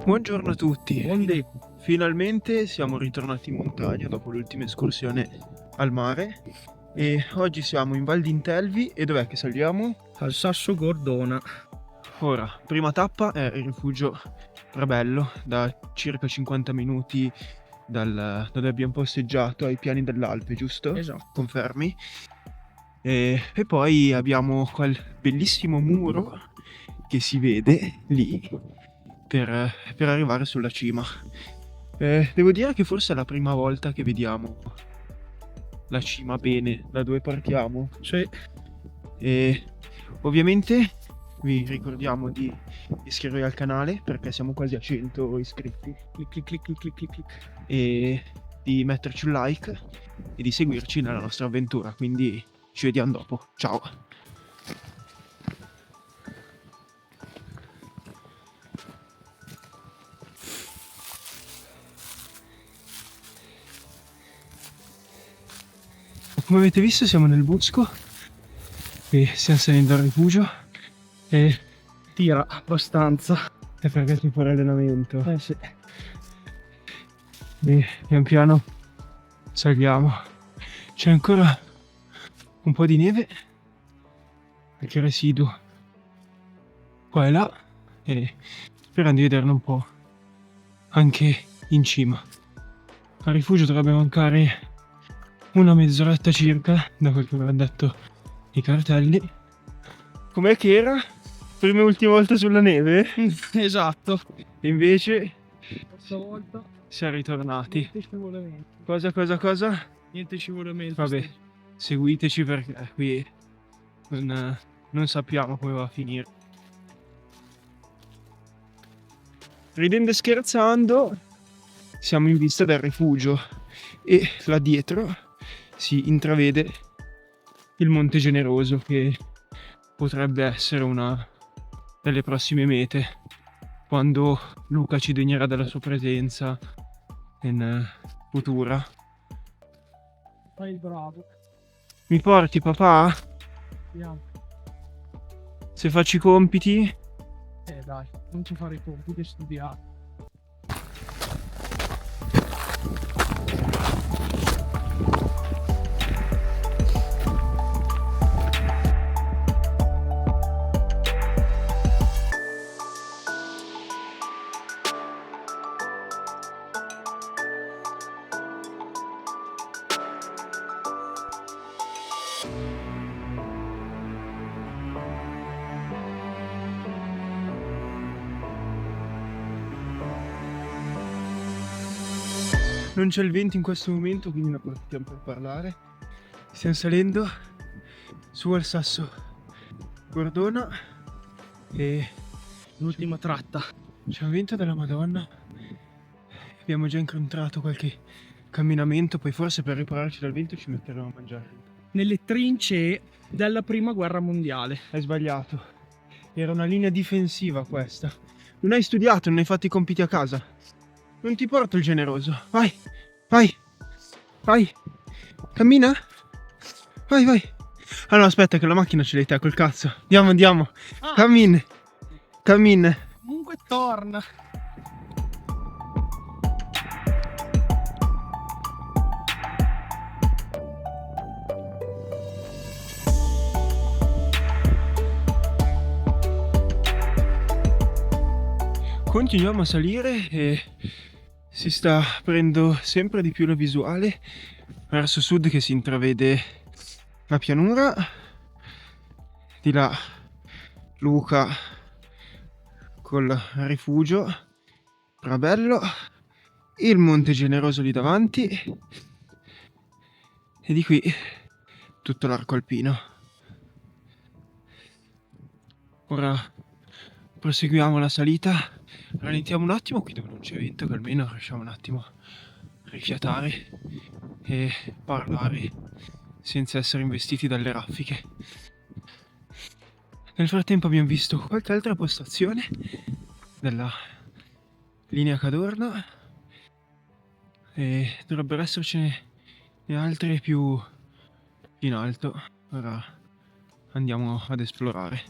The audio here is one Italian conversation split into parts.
Buongiorno a tutti. Buondì. Finalmente siamo ritornati in montagna dopo l'ultima escursione al mare e oggi siamo in Val d'Intelvi e dov'è che saliamo? Al Sasso Gordona. Ora, prima tappa è il rifugio Prabello, da circa 50 minuti da dove abbiamo posteggiato ai piani dell'Alpe, giusto? Esatto. Confermi? E poi abbiamo quel bellissimo muro che si vede lì per arrivare sulla cima. Devo dire che forse è la prima volta che vediamo la cima bene da dove partiamo. Sì. E ovviamente vi ricordiamo di iscrivervi al canale perché siamo quasi a 100 iscritti. Clic clic clic clic clic clic clic. E di metterci un like e di seguirci nella nostra avventura. Quindi ci vediamo dopo. Ciao! Come avete visto siamo nel bosco e stiamo salendo al rifugio e Tira abbastanza. è perché si fa l'allenamento Sì. e pian piano saliamo. C'è ancora un po' di neve, qualche residuo qua e là, e sperando di vederne un po' anche in cima. Al rifugio dovrebbe mancare una mezz'oretta circa, da quel che avevano detto i cartelli. Com'è che era? Prima e ultima volta sulla neve? Esatto. E invece Stavolta siamo ritornati. niente scivolamento. Cosa? Niente scivolamento. Vabbè, seguiteci perché qui non sappiamo come va a finire. Ridendo e scherzando, siamo in vista del rifugio e là dietro si intravede il Monte Generoso, che potrebbe essere una delle prossime mete quando Luca ci degnerà della sua presenza in futura. Fai il bravo. Mi porti, papà? Andiamo. Se faccio i compiti? Dai, non ci fare i compiti e studiare. Non c'è il vento in questo momento, quindi ne approfittiamo per parlare. Stiamo salendo su al Sasso Gordona e L'ultima tratta. c'è un vento della Madonna. Abbiamo già incontrato qualche camminamento, poi forse per ripararci dal vento ci metteremo a mangiare. Nelle trincee della prima guerra mondiale. Hai sbagliato. Era una linea difensiva questa. Non hai studiato, non hai fatto i compiti a casa. Non ti porto il generoso. Vai. Cammina. Vai. Ah no, aspetta che la macchina ce l'hai te col cazzo. Andiamo. Ah, Cammin. comunque torna. Continuiamo a salire e si sta aprendo sempre di più la visuale verso sud, che si intravede la pianura. Di là Luca col rifugio Prabello, il Monte Generoso lì davanti e di qui tutto l'arco alpino. Ora proseguiamo la salita. Rallentiamo un attimo qui dove non c'è vento, che almeno riusciamo un attimo a rifiatare e parlare senza essere investiti dalle raffiche. Nel frattempo abbiamo visto qualche altra postazione della linea Cadorna e dovrebbero essercene altre più in alto. Ora andiamo ad esplorare.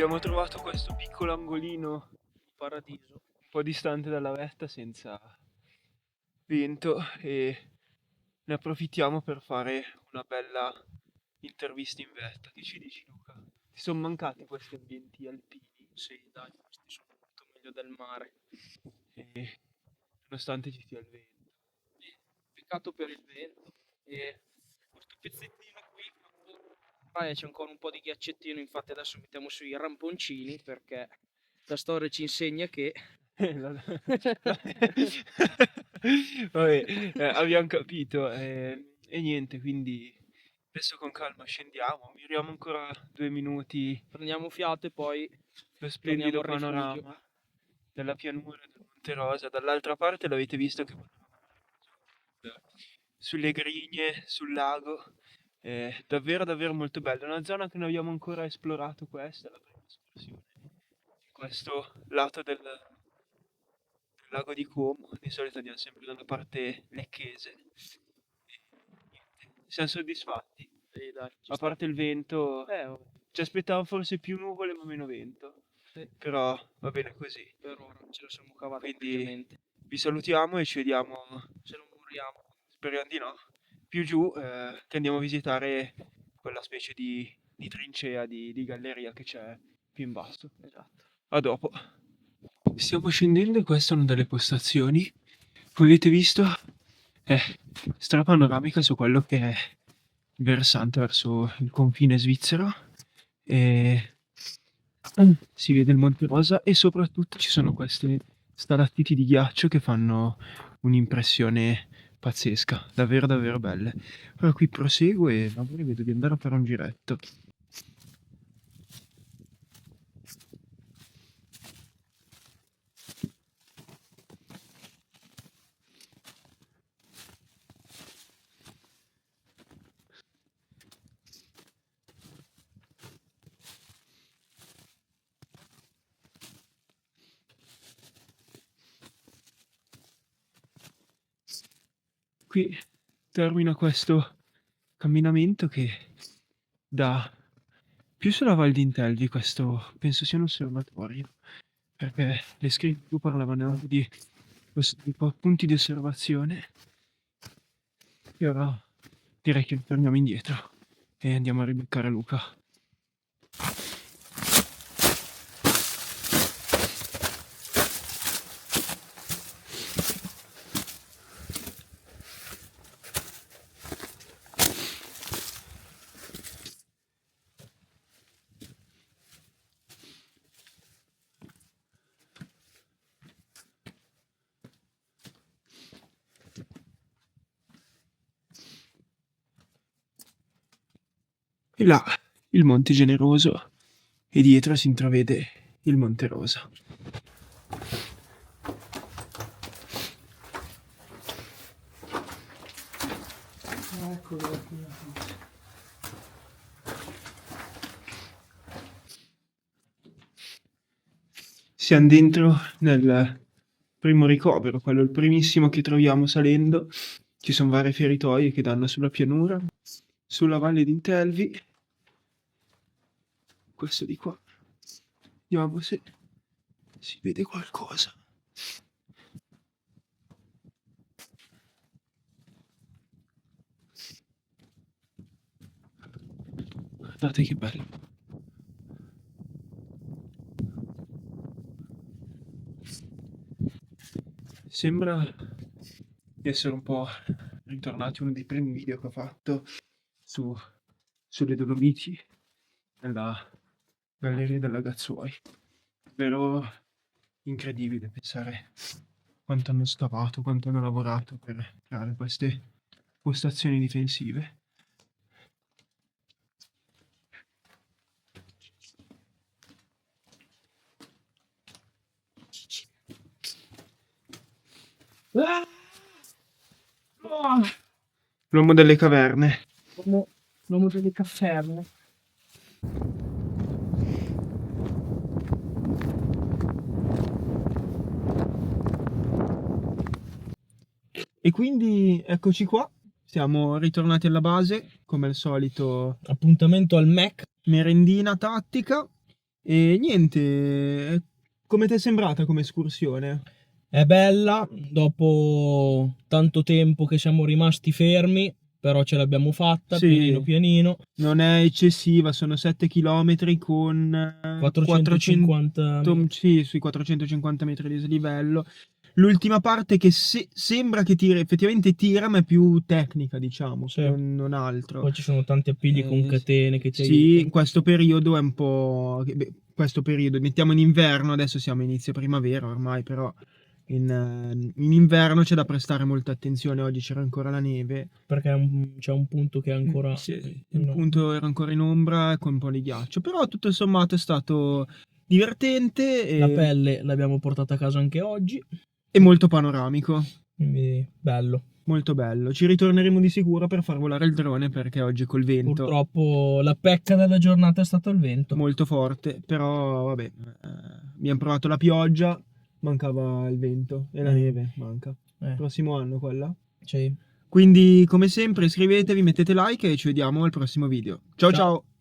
Abbiamo trovato questo piccolo angolino Paradiso. un po' distante dalla vetta senza vento e ne approfittiamo per fare una bella intervista in vetta. Che ci dici, Luca? Ti sono mancati questi ambienti alpini? Sì, dai, questi sono molto meglio del mare. E nonostante ci sia il vento. Peccato per il vento. E questo pezzettino qui, ormai c'è ancora un po' di ghiaccettino, infatti adesso mettiamo sui ramponcini perché la storia ci insegna che Vabbè, abbiamo capito e niente, quindi adesso con calma scendiamo, miriamo ancora 2 minuti prendiamo fiato e poi per splendido torniamo al panorama. rifugio. della pianura del Monte Rosa. Dall'altra parte l'avete visto che sulle grigne, sul lago. È davvero davvero molto bello. È una zona che non abbiamo ancora esplorato, questa è la prima escursione. Questo lato del lago di Como, di solito andiamo sempre dalla parte lecchese. E niente, siamo soddisfatti. Sì, dai, ci A sta. parte il vento, Vabbè, ci aspettavo forse più nuvole ma meno vento. sì, Però va bene così. per ora ce lo siamo cavati Quindi ampiamente. vi salutiamo e ci vediamo, Se non moriamo. speriamo di no, più giù, che andiamo a visitare quella specie di trincea, di galleria che c'è più in basso. Esatto. A dopo. Stiamo scendendo e questa è una delle postazioni. Come avete visto è strapanoramica su quello che è il versante verso il confine svizzero. E si vede il Monte Rosa e soprattutto ci sono queste stalattiti di ghiaccio che fanno un'impressione pazzesca, davvero davvero belle. Ora qui proseguo e magari vedo di andare a fare un giretto. Qui termina questo camminamento che dà più sulla Val d'Intelvi. Questo penso sia un osservatorio, perché le scritte parlavano di punti di osservazione. E ora direi che torniamo indietro e andiamo a ribeccare Luca. E là il Monte Generoso e dietro si intravede il Monte Rosa. Siamo dentro nel primo ricovero, quello il primissimo che troviamo salendo. Ci sono varie feritoie che danno sulla pianura, sulla Valle d'Intelvi. Questo di qua. Vediamo se si vede qualcosa. Guardate che bello. Sembra di essere un po' ritornati uno dei primi video che ho fatto sulle Dolomiti, nella galleria della Gazzuoi. Davvero incredibile pensare quanto hanno scavato, quanto hanno lavorato per creare queste postazioni difensive. L'uomo delle caverne. L'uomo delle cafferne. E quindi eccoci qua, siamo ritornati alla base, come al solito Appuntamento al Mac. merendina tattica e niente, come ti è sembrata come escursione? È bella, dopo tanto tempo che siamo rimasti fermi, però ce l'abbiamo fatta, Sì. pianino pianino. Non è eccessiva, sono 7 km con 450 sì, sui 450 metri di dislivello. L'ultima parte che sembra che tira, effettivamente tira, ma è più tecnica, diciamo, Sì. non altro. Poi ci sono tanti appigli con catene che ti Sì, aiutano. in questo periodo è un po'... questo periodo, mettiamo in inverno, adesso siamo inizio primavera ormai, però in inverno c'è da prestare molta attenzione. Oggi c'era ancora la neve. Perché c'è un punto che è ancora... Sì, il punto era ancora in ombra con un po' di ghiaccio, però tutto sommato è stato divertente La pelle l'abbiamo portata a casa anche oggi, e molto panoramico. quindi bello. Molto bello. Ci ritorneremo di sicuro per far volare il drone perché oggi col vento Purtroppo la pecca della giornata è stato il vento. molto forte, però vabbè, abbiamo provato la pioggia, mancava il vento e la neve manca. Prossimo anno quella. Sì. Quindi come sempre iscrivetevi, mettete like e ci vediamo al prossimo video. Ciao Ciao. ciao!